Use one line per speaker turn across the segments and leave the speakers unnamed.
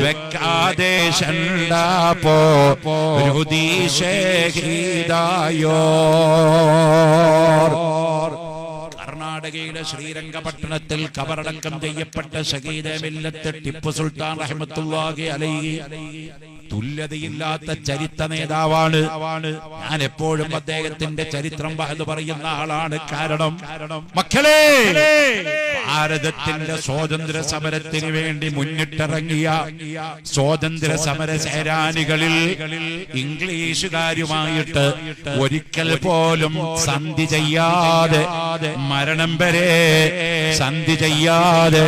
വെക്കാതെ ശണ്ടാപ്പോ രുദീശേഹിതായോ. കർണാടകയിലെ ശ്രീരംഗപട്ടണത്തിൽ കബറടക്കം ചെയ്യപ്പെട്ട ഷഹീദെ മില്ലത്ത് ടിപ്പു സുൽത്താൻ റഹ്മത്തുള്ളാഹി അലൈഹി തുല്യതയില്ലാത്ത ചരിത്ര നേതാവാണ്. ഞാൻ എപ്പോഴും അദ്ദേഹത്തിന്റെ ചരിത്രം എന്ന് പറയുന്ന ആളാണ്. കാരണം മക്കളെ, ഭാരതത്തിന്റെ സ്വാതന്ത്ര്യ സമരത്തിന് വേണ്ടി മുന്നിട്ടിറങ്ങിയ സ്വാതന്ത്ര്യ സമര സേനാനികളിൽ ഇംഗ്ലീഷുകാരുമായിട്ട് ഒരിക്കൽ പോലും സന്ധി ചെയ്യാതെ, മരണം വരെ സന്ധി ചെയ്യാതെ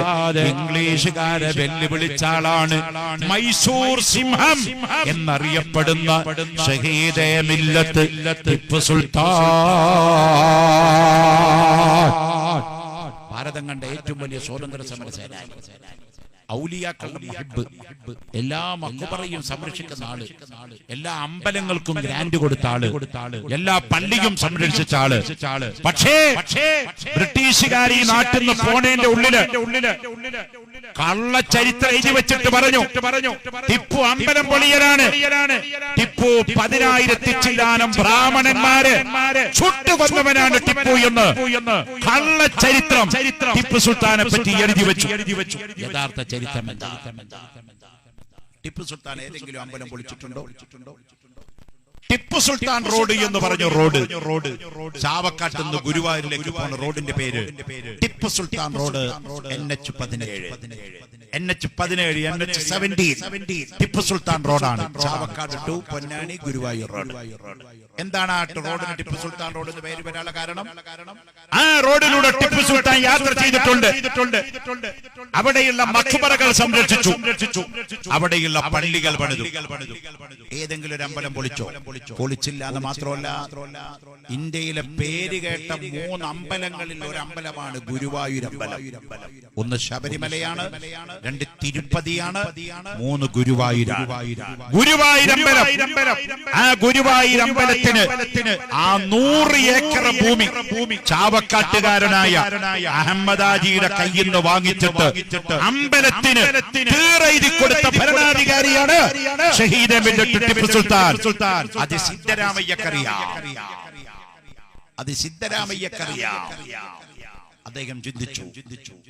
ഇംഗ്ലീഷുകാരെ വെല്ലുവിളിച്ച ആളാണ് മൈസൂർ സിംഹം എന്നറിയപ്പെടുന്ന ഷഹീദെ മില്ലത്ത് ടിപ്പു സുൽത്താൻ. ഭാരതം കണ്ട ഏറ്റവും വലിയ സ്വാതന്ത്ര്യ സമര സേനാനി, ഔലിയാക്കളുടെ മുഹിബ്ബ്, എല്ലാ മഖബറയും സംരക്ഷിക്കുന്ന ആള്, എല്ലാ അമ്പലങ്ങൾക്കും ഗ്രാന്റ് കൊടുത്ത ആള്, എല്ലാ പള്ളിയും സംരക്ഷിച്ച ആള്. പക്ഷേ ബ്രിട്ടീഷുകാർ ഈ നാട്ടിൽ നിന്ന് പോണേന്റെ ഉള്ളില് കള്ളച്ചരിത്രം എഴുതി വെച്ചിട്ട് പറഞ്ഞു ടിപ്പു അമ്പലം പൊളിയലാണ്, ടിപ്പു 10,000 ചില്ലാനം ബ്രാഹ്മണന്മാരെ ചുട്ടുകൊന്നവനാണ് ടിപ്പു എന്ന് കള്ളച്ചരിത്രം ടിപ്പു സുൽത്താനെ പറ്റി എഴുതി വെച്ചു. യഥാർത്ഥ ചരിത്രം എന്താ? ടിപ്പു സുൽത്താൻ ഏതെങ്കിലും അമ്പലം പൊളിച്ചിട്ടുണ്ടോ? ടിപ്പു സുൽത്താൻ റോഡ് എന്ന് പറഞ്ഞു റോഡ് ചാവക്കാട്ട് നിന്ന് ഗുരുവായൂരിലേക്ക് പോകുന്ന റോഡിന്റെ പേര് ടിപ്പു സുൽത്താൻ റോഡ്. NH17 ടിപ്പു സുൽത്താൻ റോഡാണ്. Chavakkad to Ponnani Guruvayur road. എന്താണ് ആ റോഡിന് ടിപ്പു സുൽത്താൻ റോഡ് എന്ന് പേര് വരാനുള്ള കാരണം? ആ റോഡിലൂടെ ടിപ്പു സുൽത്താൻ യാത്ര ചെയ്തിട്ടുണ്ട്. അവിടെയുള്ള മഖ്ബറകൾ സംരക്ഷിച്ചു, അവിടെയുള്ള പള്ളികൾ പണിതു. ഏതെങ്കിലും ഒരു അമ്പലം പൊളിച്ചില്ല എന്ന് മാത്രമല്ല, ഇന്ത്യയിലെ പേര് കേട്ട 3 അമ്പലങ്ങളിൽ ഒരു അമ്പലമാണ് ഗുരുവായൂർ അമ്പലം. 1 ശബരിമലയാണ്, 2 തിരുപ്പതിയാണ്, 3 ഗുരുവായൂർ അമ്പലം. ആ ഗുരുവായൂർ അമ്പലത്തിന് ആ 100 ഏക്കർ ഭൂമി ചാവക്കാട്ടുകാരനായ അഹമ്മദാജിയുടെ കയ്യിൽ നിന്ന് വാങ്ങിച്ചിട്ട് അമ്പലത്തിന് തീരെഴുതി കൊടുത്ത ഭരണാധികാരിയാണ് ഷഹീദെ മില്ലത്ത് ടിപ്പു സുൽത്താൻ. അത് സിദ്ധരാമയ്യക്കറിയാം. അദ്ദേഹം ചിന്തിച്ചു,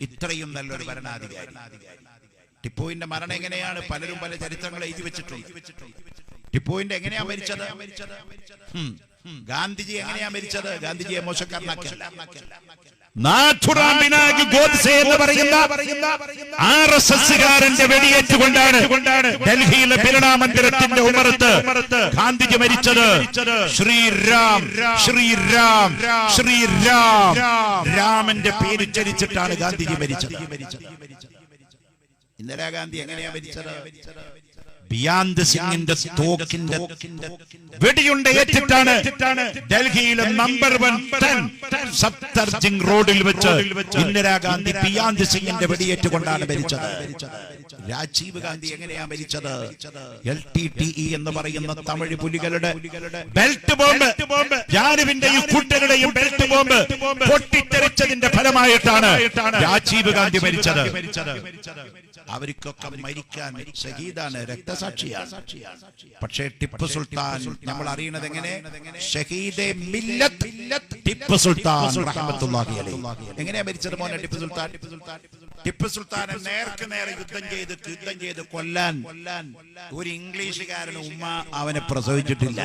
ഇത്രയും നല്ലൊരു ഭരണാധികാരി. ടിപ്പുവിന്റെ മരണം എങ്ങനെയാണ്? പലരും പല ചരിത്രങ്ങൾ എഴുതി വെച്ചിട്ടുണ്ട്. ടിപ്പുവിന്റെ എങ്ങനെയാ മരിച്ചത്? ഗാന്ധിജി എങ്ങനെയാ മരിച്ചത്? ഗാന്ധിജിയെ മോശക്കാരനാക്കിയല്ല. നാഥുറാം വിനായക് ഗോഡ്സെ എന്ന് പറയുന്ന RSSകാരന്റെ വെടിയേറ്റുകൊണ്ടാണ് ഡൽഹിയിലെ ബിർള മന്ദിരത്തിന്റെ ഉമ്മറത്ത് ഗാന്ധിജി മരിച്ചത്. ശ്രീരാം ശ്രീരാം ശ്രീരാം, രാമന്റെ പേര് ഉച്ചരിച്ചിട്ടാണ് ഗാന്ധിജി മരിച്ചത്. ഇന്ദിരാഗാന്ധി എങ്ങനെയാ മരിച്ചത്? ബിയാന്ത് സിംഗിന്റെ തോക്കിന്റെ വെടിയുണ്ട ഏറ്റിട്ടാണ് ഡൽഹിയിലെ നമ്പർ 1 സഫ്ദർജംഗ് റോഡിൽ വെച്ച് ഇന്ദിരാഗാന്ധി ബിയാന്ത് സിംഗിന്റെ വെടിയേറ്റുകൊണ്ടാണ് മരിച്ചത്. രാജീവ് ഗാന്ധി എങ്ങനെയാ മരിച്ചത്? LTTE എന്ന് പറയുന്ന തമിഴ് പുലികളുടെ ബെൽറ്റ് ബോംബ്, ജാനുവിന്റെയും കൂട്ടരുടെയും ബെൽറ്റ് ബോംബ് പൊട്ടിത്തെറിച്ചതിന്റെ ഫലമായിട്ടാണ് രാജീവ് ഗാന്ധി മരിച്ചത്. അവർക്കൊക്കെ മരിക്കാൻ ഷഹീദാണ്, രക്തസാക്ഷിയാണ്. പക്ഷേ ടിപ്പു സുൽത്താൻ നമ്മൾ അറിയണത് എങ്ങനെ? ഷഹീദെ മില്ലത്ത് ടിപ്പു സുൽത്താൻ റഹ്മത്തുള്ളാഹി അലൈഹി. എങ്ങനെയാ മരിച്ചത് മോനെ ടിപ്പു സുൽത്താൻ? ടിപ്പു സുൽത്താനെ നേർക്ക് നേരെ യുദ്ധം ചെയ്ത് കൊല്ലാൻ ഒരു ഇംഗ്ലീഷുകാരന് ഉമ്മ അവനെ പ്രസവിച്ചിട്ടില്ല.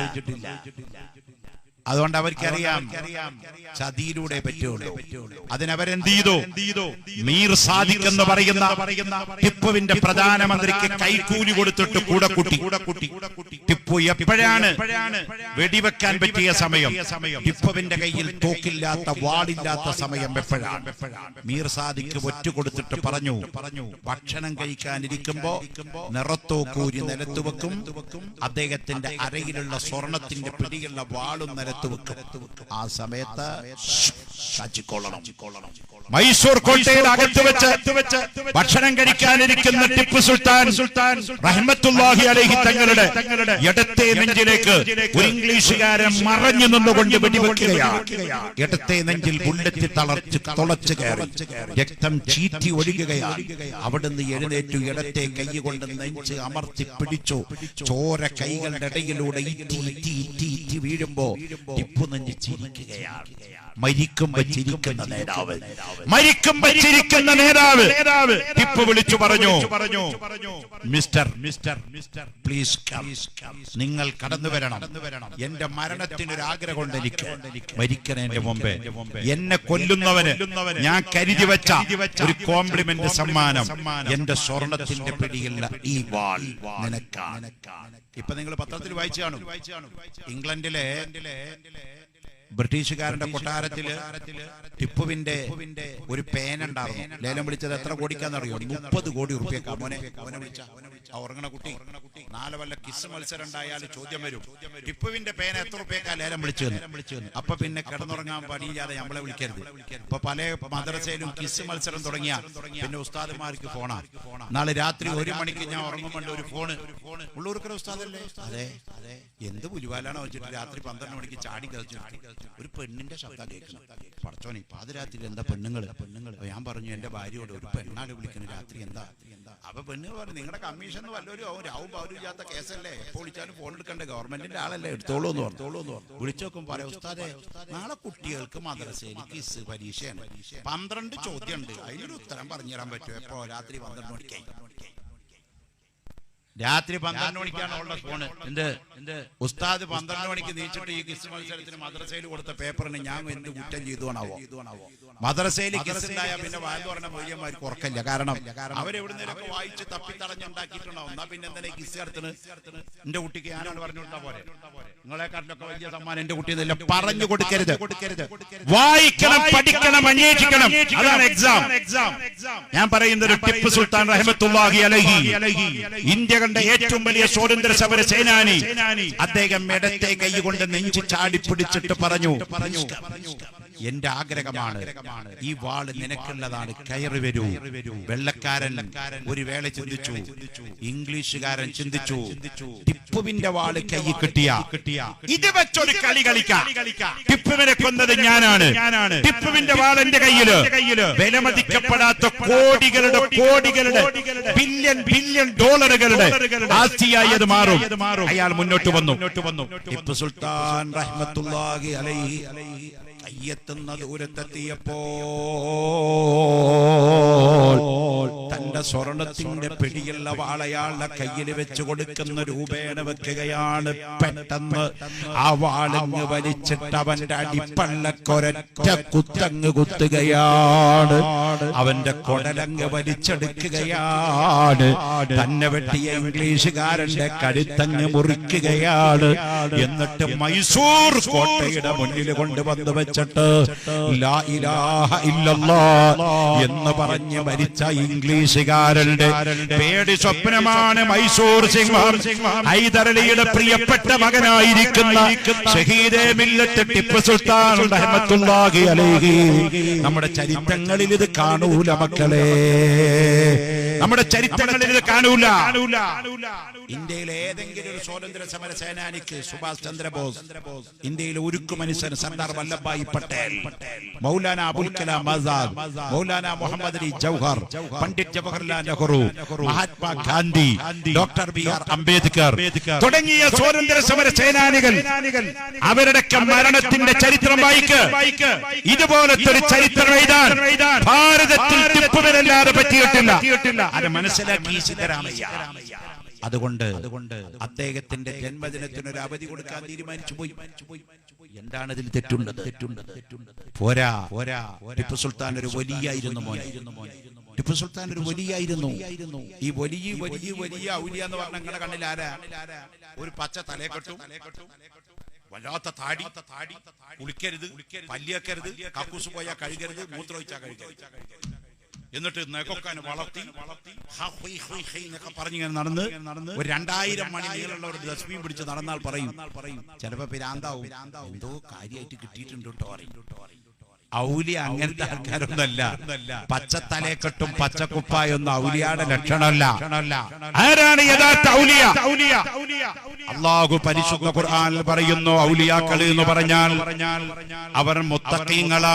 അതുകൊണ്ട് അവർക്കറിയാം ചതിയിലൂടെ പറ്റുള്ളൂ. അതിനവരെന്ത് ചെയ്തു? മീർ സാദിഖ് എന്ന് പറയുന്ന ടിപ്പുവിന്റെ പ്രധാനമന്ത്രിക്ക് കൈക്കൂലി കൊടുത്തിട്ട് കൂടെ കൂട്ടി. ടിപ്പു എപ്പോഴാണ് വെടിവെക്കാൻ പറ്റിയ സമയം? ടിപ്പുവിന്റെ കയ്യിൽ തോക്കില്ലാത്ത വാളില്ലാത്ത സമയം എപ്പോഴാണ്? മീർ സാദിഖ് ഒറ്റ കൊടുത്തിട്ട് പറഞ്ഞു, ഭക്ഷണം കഴിക്കാനിരിക്കുമ്പോ നിറത്തോക്കൂരി നിലത്ത് വെക്കും, അദ്ദേഹത്തിന്റെ അരയിലുള്ള സ്വർണത്തിന്റെ പിടിയുള്ള വാളും നിലത്ത് വെക്കും. ആ സമയത്ത് മൈസൂർ കോട്ടയുടെ അകത്ത് വെച്ച് ഭക്ഷണം കഴിക്കാനിരിക്കുന്ന ടിപ്പു സുൽത്താൻ റഹ്മത്തുള്ളാഹി അലൈഹി തങ്ങളുടെ ഇടത്തെ നെഞ്ചിലേക്ക് ഒരു ഇംഗ്ലീഷുകാരൻ മറഞ്ഞു നിന്നുകൊണ്ട് വെടിവെക്കുകയാണ്. ഇടത്തെ നെഞ്ചിൽ ബുള്ളറ്റ് തുളച്ചു കയറി രക്തം ചീറ്റി ഒഴുകുകയാണ്. അവിടുന്ന് എഴുന്നേറ്റു ഇടത്തെ കൈ കൊണ്ട് നെഞ്ച് അമർത്തി പിടിച്ചു. ചോര കൈകളുടെ ഇടയിലൂടെ ഇറ്റി വീഴുമ്പോ ടിപ്പു നെഞ്ച് ചിരിക്കുകയാണ്. മരിക്കുമ്പോ ചിരിക്കുന്ന നേതാവ് ടിപ്പു വിളിച്ചു പറഞ്ഞു, മിസ്റ്റർ പ്ലീസ് നിങ്ങൾ കടന്നു വരണം. എന്റെ മരണത്തിനൊരാഗ്രഹമുണ്ട്. എനിക്ക് മരിക്കണേന്റെ മുമ്പേ എന്നെ കൊല്ലുന്നവന് ഞാൻ കരുതി വെച്ച ഒരു കോംപ്ലിമെന്റ് സമ്മാനം എന്റെ സ്വർണത്തിന്റെ പിടിയുള്ള ഈ വാൾ നിനക്കാണ്. ഇപ്പൊ നിങ്ങൾ പത്രത്തിൽ വായിച്ചു കാണും, ഇംഗ്ലണ്ടിലെ ബ്രിട്ടീഷുകാരന്റെ കൊട്ടാരത്തില് ടിപ്പുവിന്റെ ഒരു പേന ഉണ്ടായിരുന്നു. ലേലം വിളിച്ചത് എത്ര കോടിക്കാന്നറിയോ? 30 കോടി റുപ്യക്കാ. മോനെ വിളിച്ച ഉറങ്ങണ കുട്ടി, 4 വല്ല കിസ് മത്സരം ഉണ്ടായാലും ചോദ്യം വരും, ടിപ്പുവിന്റെ പേന എത്ര റുപ്യക്കാ ലേലം വിളിച്ചു. അപ്പൊ പിന്നെ കിടന്നുറങ്ങാൻ പണിയില്ലാതെ നമ്മളെ വിളിക്കരുത്. ഇപ്പൊ പല മദ്രസയിലും കിസ് മത്സരം തുടങ്ങിയ പിന്നെ ഉസ്താദന്മാർക്ക് ഫോണാ. നാളെ രാത്രി 1 മണിക്ക് ഞാൻ ഉറങ്ങുമ്പോൾ ഒരു ഫോണ്, ഉള്ളൂർക്കര ഉസ്താദല്ലേ? അതെ. എന്ത് പുലിവാലാണോ വെച്ചിട്ട് രാത്രി 12 മണിക്ക് ചാടി കളിച്ചു ഒരു പെണ്ണിന്റെ ശബ്ദം കേൾക്കണം. പടച്ചോനെ, പാതിരാത്രി എന്താ പെണ്ണുങ്ങള്? ഞാൻ പറഞ്ഞു എന്റെ ഭാര്യയോട്, ഒരു പെണ്ണാട് വിളിക്കുന്ന രാത്രി എന്താ? അപ്പൊ പെണ്ണുങ്ങൾ പറഞ്ഞു, നിങ്ങളുടെ കമ്മീഷൻ വല്ലവരും രാവും പൗരും ചെയ്യാത്ത കേസല്ലേ, എപ്പോ വിളിച്ചാലും ഫോൺ എടുക്കണ്ടേ, ഗവൺമെന്റിന്റെ ആളല്ലേ, എടുത്തോളൂ എന്ന് പറഞ്ഞു. വിളിച്ചു നോക്കും, പറയാം ഉസ്താദേ നാളെ കുട്ടികൾക്ക് മദ്രസയിൽ കിസ് പരീക്ഷയാണ്, 12 ചോദ്യം ഉണ്ട്, അതിനൊരു ഉത്തരം പറഞ്ഞു തരാൻ പറ്റുമോ? എപ്പോ? രാത്രി 12 മണിക്കായി. രാത്രി 12 മണിക്കാണ് അവളുടെ ഫോണ്. എന്ത് ഉസ്താദ് 12 മണിക്ക് നീച്ചിട്ട് ഈ കിസ് മത്സരത്തിന് മദ്രസയിൽ കൊടുത്ത പേപ്പറിന് ഞാൻ എന്ത് കുറ്റം ചെയ്തുവണാവോ? മദ്രസയിൽ കിസ് ഉണ്ടായ പിന്നെ വായു പറഞ്ഞ മൂല്യന്മാർക്ക് ഉറക്കല്ല. കാരണം അവരെവിടുന്നേരൊക്കെ വായിച്ച് തപ്പിത്തടഞ്ഞുണ്ടാക്കിയിട്ടുണ്ടാവും. എന്നാ പിന്നെ എന്തിനാ കിസ് നടത്തുന്നത്? എന്റെ കുട്ടിക്ക് ഞാനോട് പറഞ്ഞു കൊടുത്താ പോരെ? നിങ്ങളെക്കാട്ടിലൊക്കെ വലിയ സമ്മാനം എന്റെ കുട്ടി പറഞ്ഞു കൊടുക്കരുത്. വായിക്കണം, പഠിക്കണം, അന്വേഷിക്കണം. അതാണ് എക്സാം. ഞാൻ പറയുന്നത് ടിപ്പു സുൽത്താൻ റഹ്മത്തുള്ളാഹി അലൈഹി, ഇന്ത്യ കണ്ട ഏറ്റവും വലിയ സ്വാതന്ത്ര്യ സമര സേനാനി. അദ്ദേഹം ഇടത്തെ കൈ കൊണ്ട് നെഞ്ചു ചാടി പിടിച്ചിട്ട് പറഞ്ഞു, എന്റെ ആഗ്രഹമാണ് ഈ വാള് നിനക്കുള്ളതാണ്, കയറി വരൂ. വെള്ളക്കാരൻ ഒരു വേള ചിന്തിച്ചു, ഇംഗ്ലീഷുകാരൻ ചിന്തിച്ചു, ടിപ്പുവിന്റെ വാള് കൈ കിട്ടിയ ഇത് വെച്ചൊരു കളി കളിക്കാം. ടിപ്പുവിനെ കൊന്നത് ഞാനാണ്, ടിപ്പുവിന്റെ വാൾ എന്റെ കയ്യില്. വിലമതിക്കപ്പെടാത്ത കോടികളുടെ ബില്യൺ ഡോളറുകളുടെ ആസ്തിയായി അത് മാറും. അയാൾ മുന്നോട്ട് വന്നു. ടിപ്പു സുൽത്താൻ റഹ്മത്തുള്ളാഹി അലൈഹി കയ്യെത്തുന്ന ദൂരത്തെത്തിയപ്പോൾ തന്റെ സ്വർണത്തിന്റെ പിടിയുള്ള വാളയാളുടെ കയ്യിൽ വെച്ച് കൊടുക്കുന്ന രൂപേണ വെക്കുകയാണ്. പെട്ടെന്ന് ആ വാളങ്ങ് വലിച്ചിട്ട് അവന്റെ അടിപ്പള്ളക്കൊരൊറ്റ കുത്തങ്ങ് കുത്തുകയാണ്. അവന്റെ കൊടലങ്ങ് വലിച്ചെടുക്കുകയാണ്. തന്നെ വെട്ടിയ ഇംഗ്ലീഷുകാരന്റെ കഴുത്തങ്ങ് മുറിക്കുകയാണ്. എന്നിട്ട് മൈസൂർ കോട്ടയുടെ മുന്നിൽ കൊണ്ടുവന്ന് വെച്ചിട്ട് ലാ ഇലാഹ ഇല്ലല്ലാഹ് എന്ന് പറഞ്ഞ് മരിച്ച ഇംഗ്ലീഷുകാരന്റെ പേടി സ്വപ്നമാണ് മൈസൂർ സിംഹം. ഹൈദരലിയുടെ പ്രിയപ്പെട്ട മകനായിരിക്കുന്ന ഷഹീദെ മില്ലത്ത് ടിപ്പു സുൽത്താൻ റഹ്മത്തുള്ളാഹി അലൈഹി. നമ്മുടെ ചരിത്രങ്ങളിൽ ഇത് കാണൂല മക്കളെ, നമ്മുടെ ചരിത്രങ്ങളിൽ ഇത് കാണൂല. ഇന്ത്യയിലെ ഏതെങ്കിലും ഒരു സ്വാതന്ത്ര്യ സമര സേനാനിക്ക് സുഭാഷ് ചന്ദ്രബോസ്, ഇന്ത്യയിലെ ഉരുക്കു മനുഷ്യൻ സർദാർ വല്ലഭായ് പട്ടേൽ, മൗലാന അബുൽ കലാം ആസാദ്, മൗലാന മുഹമ്മദ് അലി ജൗഹർ, പണ്ഡിറ്റ് ജവഹർലാൽ നെഹ്റു, മഹാത്മാ ഗാന്ധി, ഡോക്ടർ ബി.ആർ. അംബേദ്കർ തുടങ്ങിയ സ്വാതന്ത്ര്യ സമര സേനാനികൾ അവരുടെ മരണത്തിന്റെ ചരിത്രം വായിക്ക്. ഇതുപോലത്തെ ഒരു ചരിത്രം എഴുതാൻ ഭാരതത്തിൽ ടിപ്പുവിനല്ലാതെ പറ്റിയിട്ടില്ല. അത് മനസ്സിലാക്കി സിദ്ധരാമയ്യ. അതുകൊണ്ട് അദ്ദേഹത്തിന്റെ ജന്മദിനത്തിന് ഒരു അവധി കൊടുക്കാൻ തീരുമാനിച്ചു പോയി. എന്താണ് ഇതിൽ തെറ്റുള്ളത്? പോരാ, ടിപ്പു സുൽത്താൻ ഒരു വലിയായിരുന്നു മോനെ. ടിപ്പു സുൽത്താൻ ഒരു വലിയായിരുന്നു. ഈ വലിയ ഔലിയ എന്ന് പറഞ്ഞ നിങ്ങളുടെ കണ്ണിൽ ആരാ? ഒരു പച്ച തലയെക്കെട്ടു, വല്ലാത്ത താടി, കുളിക്കരുത്, പല്ലിയക്കരുത്, കക്കൂസ് പോയാൽ കഴുകരുത്, മൂത്രമൊഴിച്ചാൽ കഴുകരുത്, എന്നിട്ട് നെക്കൊക്കാൻ വളർത്തി എന്നൊക്കെ പറഞ്ഞിങ്ങനെ നടന്ന് ഒരു 2000 മണി നീളമുള്ള ഒരു ദസ്മീൻ പിടിച്ച് നടന്നാൽ പറയും ചിലപ്പോ പിരാന്താവും, എന്തോ കാര്യമായിട്ട് കിട്ടിയിട്ടുണ്ട് കേട്ടോ പറയും.
ഔലിയ അങ്ങനത്തെ ആൾക്കാരൊന്നല്ല. പച്ചത്തലയെക്കെട്ടും പച്ചക്കുപ്പായൊന്നും ഔലിയാടെ ലക്ഷണമല്ല.
ആരാണ് യഥാർത്ഥ ഔലിയ?
അല്ലാഹു പരിശുദ്ധ ഖുർആനിൽ പറയുന്നു, ഔലിയാക്കൾ എന്ന് പറഞ്ഞാൽ അവർ മുത്തഖീങ്ങളാണ്.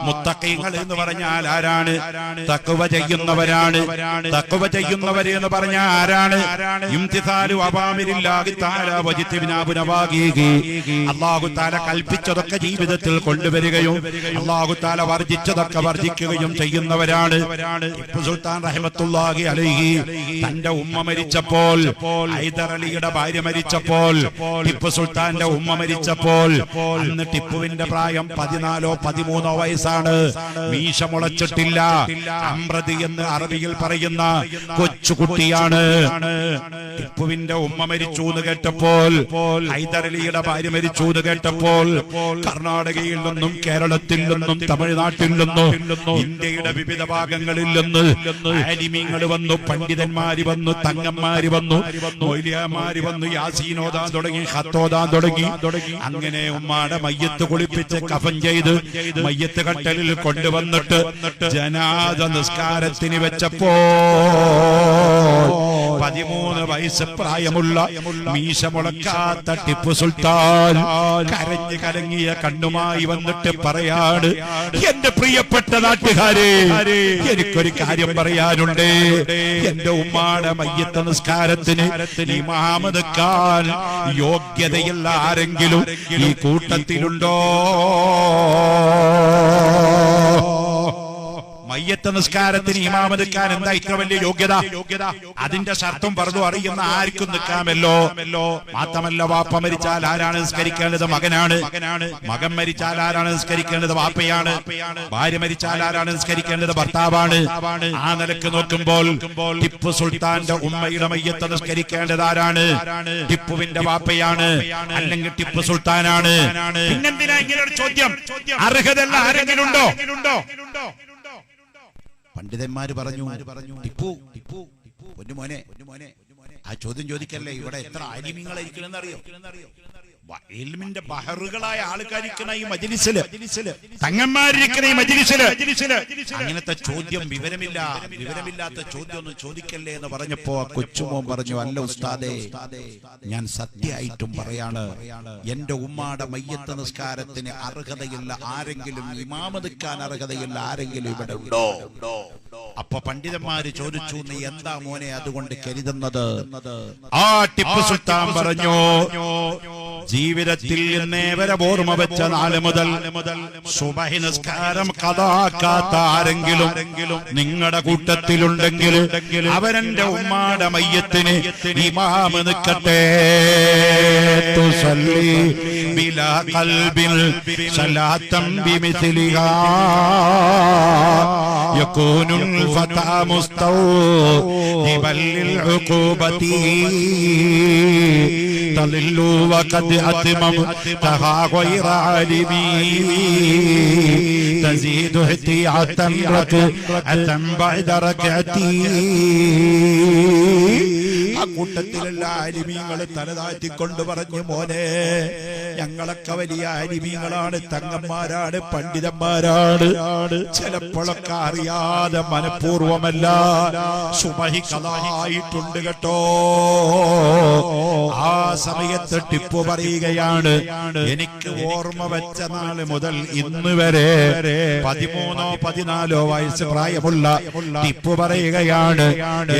മുത്തഖീങ്ങൾ എന്ന് പറഞ്ഞാൽ ആരാണ്? തഖ്വ ചെയ്യുന്നവരാണ്. തഖ്വ ചെയ്യുന്നവര് എന്ന് പറഞ്ഞാൽ ആരാണ്? ഇംതിസാലു അവാമിരില്ലാഹി തആല വജിത്നാബു നവാഗീഹി. അല്ലാഹു തആല കൽപ്പിച്ചതൊക്കെ ജീവിതത്തിൽ കൊണ്ടുവരികയും അല്ലാഹു തആല വർജിച്ചതൊക്കെ വർജിക്കുകയും ചെയ്യുന്നവരാണ്. ടിപ്പു സുൽത്താൻ റഹ്മത്തുള്ളാഹി അലൈഹി തന്റെ ഉമ്മ മരിച്ചപ്പോൾ, ഹൈദർ അലിയുടെ ഭാര്യ മരിച്ചപ്പോൾ, ടിപ്പു സുൽത്താന്റെ ഉമ്മ മരിച്ചപ്പോൾ അന്ന് ടിപ്പുവിന്റെ പ്രായം 14 13 വയസ്സാണ്. മീശ മുളച്ചിട്ടില്ല. അമ്രതി എന്ന് അറബിയിൽ പറയുന്ന കൊച്ചുകുട്ടിയാണ്. ടിപ്പുവിന്റെ ഉമ്മ മരിച്ചു എന്ന് കേട്ടപ്പോൾ, ഹൈദർ അലിയുടെ ഭാര്യ മരിച്ചു എന്ന് കേട്ടപ്പോൾ കർണാടകയിൽ നിന്നും കേരളത്തിൽ നിന്നും തമിഴ്നാട്ടിൽ നിന്നും ഇന്ത്യയുടെ വിവിധ ഭാഗങ്ങളിൽ നിന്ന് ആലിമീങ്ങൾ വന്നു, പണ്ഡിതന്മാര് വന്നു, തങ്ങന്മാര് വന്നു, മൗലിയാമാര് വന്നു, യാസീനോദാൻ തുടങ്ങി, ഖത്തോദാൻ തുടങ്ങി. അങ്ങനെ ഉമ്മാടെ മയ്യത്ത് കുളിപ്പിച്ച് കഫൻ ചെയ്ത് മയ്യത്ത് കട്ടലിൽ കൊണ്ടുവന്നിട്ട് ജനാസ നിസ്കാരത്തിന് വെച്ചപ്പോ 13 വയസ്സ് പ്രായമുള്ള മീശ മുളക്കാത്ത ടിപ്പു സുൽത്താൻ കരഞ്ഞു കലങ്ങിയ കണ്ണുമായി വന്നിട്ട് പറയാണ്, എന്റെ പ്രിയപ്പെട്ട നാട്ടുകാരെ, എനിക്കൊരു കാര്യം പറയാനുണ്ട്. എന്റെ ഉമ്മാടെ മയ്യത്ത് നിസ്കാരത്തിന് ഇമാമ നിൽക്കാൻ യോഗ്യതയുള്ള ആരെങ്കിലും ഈ കൂട്ടത്തിലുണ്ടോ? മയ്യത്ത് നിസ്കാരത്തിന് ഇമാമ നിൽക്കാൻ എന്താ ഇത്ര വലിയ യോഗ്യത? അതിന്റെ ശർത്തും പറഞ്ഞു അറിയുന്ന ആർക്കും നിൽക്കാമല്ലോ. മാത്രമല്ല, വാപ്പ മരിച്ചാൽ ആരാണ് നിസ്കരിക്കേണ്ടത്? മകനാണ്. മകൻ മരിച്ചാൽ ആരാണ് നിസ്കരിക്കേണ്ടത്? വാപ്പയാണ്. ഭാര്യ മരിച്ചാൽ ആരാണ് നിസ്കരിക്കേണ്ടത്? ഭർത്താവാണ്. ആ നിലക്ക് നോക്കുമ്പോൾ ടിപ്പു സുൽത്താന്റെ ഉമ്മയുടെ മയ്യത്ത് നിസ്കരിക്കേണ്ടത് ആരാണ്? ടിപ്പുവിന്റെ വാപ്പയാണ്, അല്ലെങ്കിൽ ടിപ്പു സുൽത്താനാണ്.
പിന്നെന്തിനാ ഇങ്ങനെ ഒരു ചോദ്യം? അർഹതയുള്ള ആരെങ്കിലും ഉണ്ടോ?
പണ്ഡിതന്മാര് പറഞ്ഞു, ടിപ്പു മോനെ, ആ ചോദ്യം ചോദിക്കല്ലേ. ഇവിടെ എത്ര ആലിമീങ്ങളായിരിക്കണമെന്ന് അറിയോ? ഇൽമിന്റെ ബഹറുകളായ ആൾക്കാരിക്കണ ഈ മജ്ലിസില്,
തങ്ങന്മാരിരിക്കണ ഈ മജ്ലിസില്
അങ്ങനത്തെ ചോദ്യം വിവരമില്ലാത്ത ചോദ്യം ഒന്നും ചോദിക്കല്ലേ എന്ന് പറഞ്ഞപ്പോ കൊച്ചുമോൻ പറഞ്ഞു, അല്ല ഉസ്താദേ, ഞാൻ സത്യമായിട്ടും പറയാണ്, എന്റെ ഉമ്മാടെ മയ്യത്ത് നിസ്കാരത്തിന് അർഹതയുള്ള ആരെങ്കിലും, ഇമാമ നിൽക്കാൻ അർഹതയുള്ള ആരെങ്കിലും ഇവിടെ ഉണ്ടോ? അപ്പൊ പണ്ഡിതന്മാര് ചോദിച്ചു, നീ എന്താ മോനെ അതുകൊണ്ട് കരുതുന്നത്? ആ ടിപ്പു സുൽത്താൻ പറഞ്ഞു, ജീവിതത്തിൽ ഇന്നേ വരെ ഓർമ്മ വെച്ച നാല് മുതൽ സുബഹി നിസ്കാരം ഖദാക്കാത്ത ആരെങ്കിലും നിങ്ങളുടെ കൂട്ടത്തിലുണ്ടെങ്കിൽ അവരെന്റെ ഉമ്മാടെ മയ്യത്തിന് ഇമാമ നിൽക്കട്ടെ. തുസല്ലി ബിലാ ഖൽബിൻ സലാത്തൻ ബിമിസ്ലിഹാ യകൂനുൽ ഫതാ മുസ്തൗദിബൽ ലിൽ ഉഖൂബതി തളില്ലു വഖദ് أتممتها غير عالمي تزيد احتياطا ركعة بعد ركعتي. ആ കൂട്ടത്തിലുള്ള ആലിമീങ്ങൾ തലതാഴ്ത്തിക്കൊണ്ട് പറഞ്ഞു, മോനെ, ഞങ്ങളൊക്കെ വലിയ ആലിമീങ്ങളാണ്, തങ്ങന്മാരാണ്, പണ്ഡിതന്മാരാണ്. ചിലപ്പോഴൊക്കെ അറിയാതെ മനഃപൂർവമല്ല സുബഹി ഖദായിട്ടുണ്ട് കേട്ടോ. ആ സമയത്ത് ടിപ്പു പറയുകയാണ്, എനിക്ക് ഓർമ്മ വെച്ച നാള് മുതൽ ഇന്ന് വരെ 13 14 വയസ്സ് പ്രായമുള്ള ടിപ്പു പറയുകയാണ്,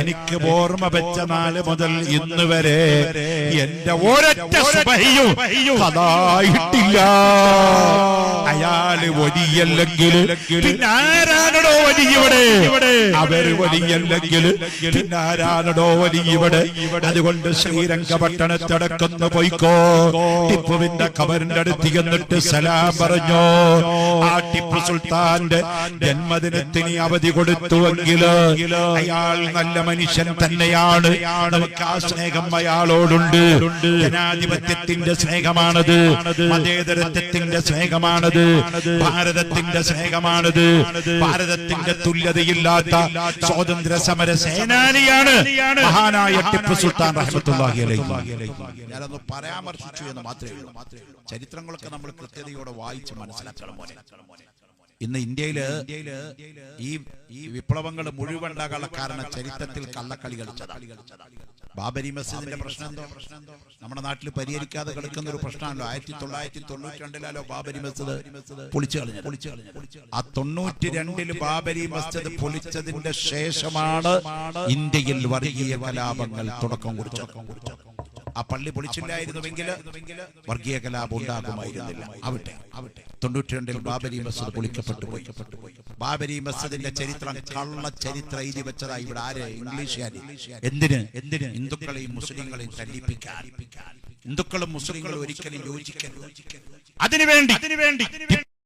എനിക്ക് ഓർമ്മ വെച്ച നാള് മുതൽ ഇന്ന് വരെ എന്റെ ഒരൊറ്റ സുബഹിയും ഖദായിട്ടില്ല. അയാള് വലിയല്ലെങ്കിൽ പിന്നെ ആരാണോ വലിയവിടെ? അവര് വലിയല്ലെങ്കിൽ പിന്നെ ആരാണോ വലിയവിടെ? അതുകൊണ്ട് ശ്രീരംഗപട്ടണത്തടക്കൊന്ന് പോയിക്കോ, ടിപ്പുവിന്റെ ഖബറിന്റെ അടുത്ത് എന്നിട്ട് സലാം പറഞ്ഞോ. ആ ടിപ്പു സുൽത്താന്റെ ജന്മദിനത്തിന് അവധി കൊടുത്തുവെങ്കിൽ അയാൾ നല്ല മനുഷ്യൻ തന്നെയാണ്, അവർക്ക് ആ സ്നേഹം അയാളോടുണ്ട്. ജനാധിപത്യത്തിന്റെ സ്നേഹമാണത്, മതേതരത്വത്തിന്റെ സ്നേഹമാണത്, ഭാരതത്തിന്റെ സ്നേഹമാണത്. ഭാരതത്തിന്റെ തുല്യതയില്ലാത്ത സ്വാതന്ത്ര്യ സമര സേനാനിയാണ് മഹാനായ ടിപ്പു സുൽത്താൻ റഹ്മത്തുള്ളാഹി അലൈഹി. ഞാനൊന്ന് പരാമർശിച്ചു എന്ന് മാത്രമേ ഉള്ളൂ. ചരിത്രങ്ങളൊക്കെ നമ്മൾ കൃത്യതയോടെ വായിച്ച് മനസ്സിലാക്കണം. ഇന്ന് ഇന്ത്യയില് ഈ വിപ്ലവങ്ങൾ മുഴുവൻ ഉണ്ടാകാനുള്ള കാരണം ചരിത്രത്തിൽ കള്ളക്കളി കളിച്ചതാണ്. ബാബരി മസ്ജിദിന്റെ പ്രശ്നം എന്തോ നമ്മുടെ നാട്ടിൽ പരിഹരിക്കാതെ കിടക്കുന്ന ഒരു പ്രശ്നമാണല്ലോ. 1992 ബാബരി മസ്ജിദ് പൊളിച്ചു കളഞ്ഞു. ആ 92 ബാബരി മസ്ജിദ് പൊളിച്ചതിന്റെ ശേഷമാണ് ഇന്ത്യയിൽ വർഗീയ കലാപങ്ങൾ തുടക്കം കുറിച്ചത്. ആ പള്ളി പൊളിച്ചില്ലായിരുന്നുവെങ്കിൽ വർഗീയ കലാപം ഉണ്ടാകുമായിരുന്നില്ല. ആവട്ടെ 92 ബാബരി മസ്ജിദ് പൊളിക്കപ്പെട്ടു പോയി. ബാബരി മസ്ജിദിന്റെ ചരിത്രം കള്ള ചരിത്രം എഴുതി വെച്ചതായി ഇവിടെ ആര്? ഇംഗ്ലീഷുകാർ. എന്തിന്? ഹിന്ദുക്കളെയും മുസ്ലിങ്ങളെയും തല്ലിപ്പിക്കാൻ. ഹിന്ദുക്കളും മുസ്ലിങ്ങളും ഒരിക്കലും യോജിക്കരുത്.
അതിനുവേണ്ടി